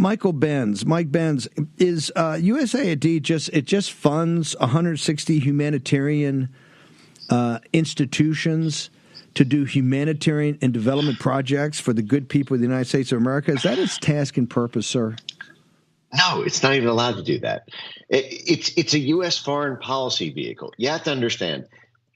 Mike Benz, is USAID just funds 160 humanitarian institutions to do humanitarian and development projects for the good people of the United States of America? Is that its task and purpose, sir? No, it's not even allowed to do that. It's a U.S. foreign policy vehicle. You have to understand,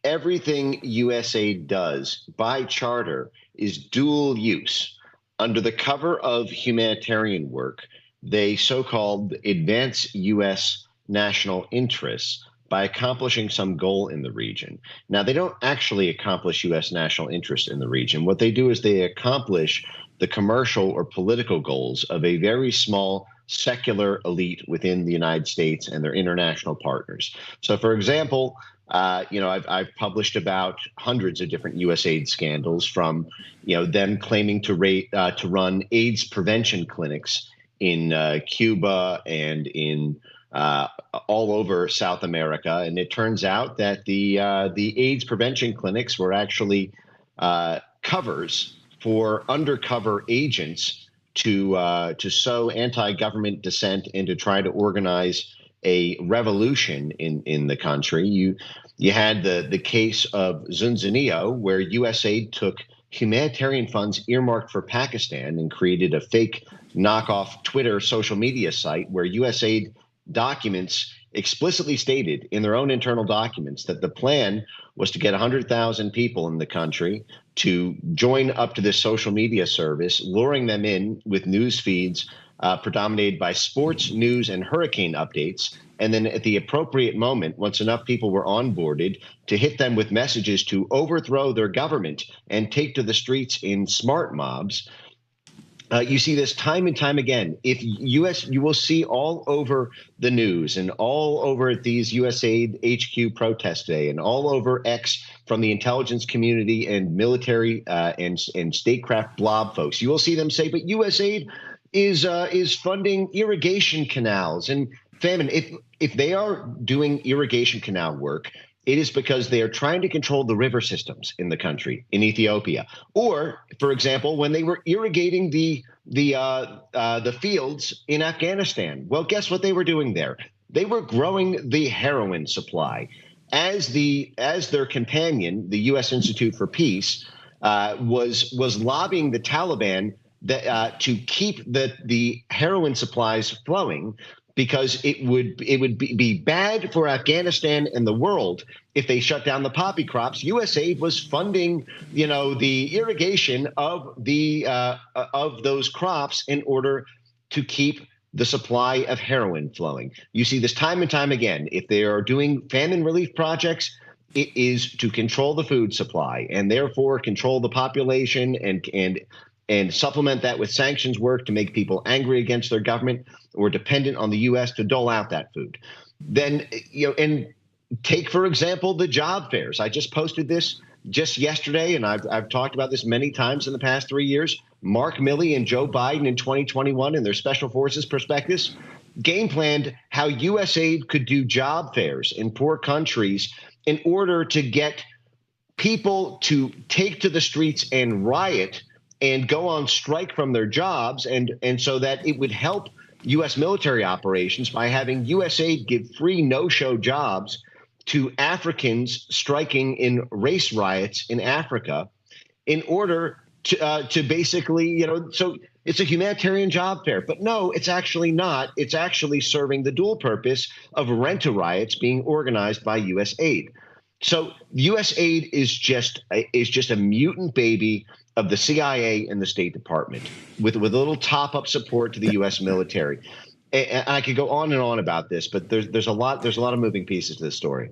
everything USAID does by charter is dual use. Under the cover of humanitarian work, they so-called advance U.S. national interests by accomplishing some goal in the region. Now, they don't actually accomplish U.S. national interest in the region. What they do is they accomplish the commercial or political goals of a very small secular elite within the United States and their international partners. So, for example, I've published about hundreds of different USAID scandals, from them claiming to run AIDS prevention clinics in Cuba and in all over South America, and it turns out that the AIDS prevention clinics were actually covers for undercover agents to sow anti-government dissent and to try to organize a revolution in the country. You had the case of Zunzuneo, where USAID took humanitarian funds earmarked for Pakistan and created a fake knockoff Twitter social media site where USAID documents explicitly stated in their own internal documents that the plan was to get 100,000 people in the country to join up to this social media service, luring them in with news feeds predominated by sports, news, and hurricane updates. And then at the appropriate moment, once enough people were onboarded, to hit them with messages to overthrow their government and take to the streets in smart mobs. You see this time and time again. You will see all over the news and all over these USAID HQ protests today and all over X from the intelligence community and military and statecraft blob folks. You will see them say, but USAID is funding irrigation canals and famine. If they are doing irrigation canal work, it is because they are trying to control the river systems in the country, in Ethiopia. Or, for example, when they were irrigating the fields in Afghanistan. Well, guess what they were doing there? They were growing the heroin supply. As their companion, the U.S. Institute for Peace, was lobbying the Taliban to keep the heroin supplies flowing, because it would be bad for Afghanistan and the world if they shut down the poppy crops. USAID was funding, the irrigation of those crops in order to keep the supply of heroin flowing. You see this time and time again. If they are doing famine relief projects, it is to control the food supply and therefore control the population and supplement that with sanctions work to make people angry against their government or dependent on the U.S. to dole out that food. Then, and take, for example, the job fairs. I just posted this just yesterday, and I've talked about this many times in the past 3 years. Mark Milley and Joe Biden in 2021 in their Special Forces prospectus game planned how USAID could do job fairs in poor countries in order to get people to take to the streets and riot and go on strike from their jobs, and so that it would help U.S. military operations by having USAID give free no-show jobs to Africans striking in race riots in Africa in order to basically, so it's a humanitarian job fair. But no, it's actually not. It's actually serving the dual purpose of rent-a-riots being organized by USAID. So USAID is just a mutant baby of the CIA and the State Department with a little top-up support to the U.S. military. And I could go on and on about this, but there's a lot of moving pieces to this story.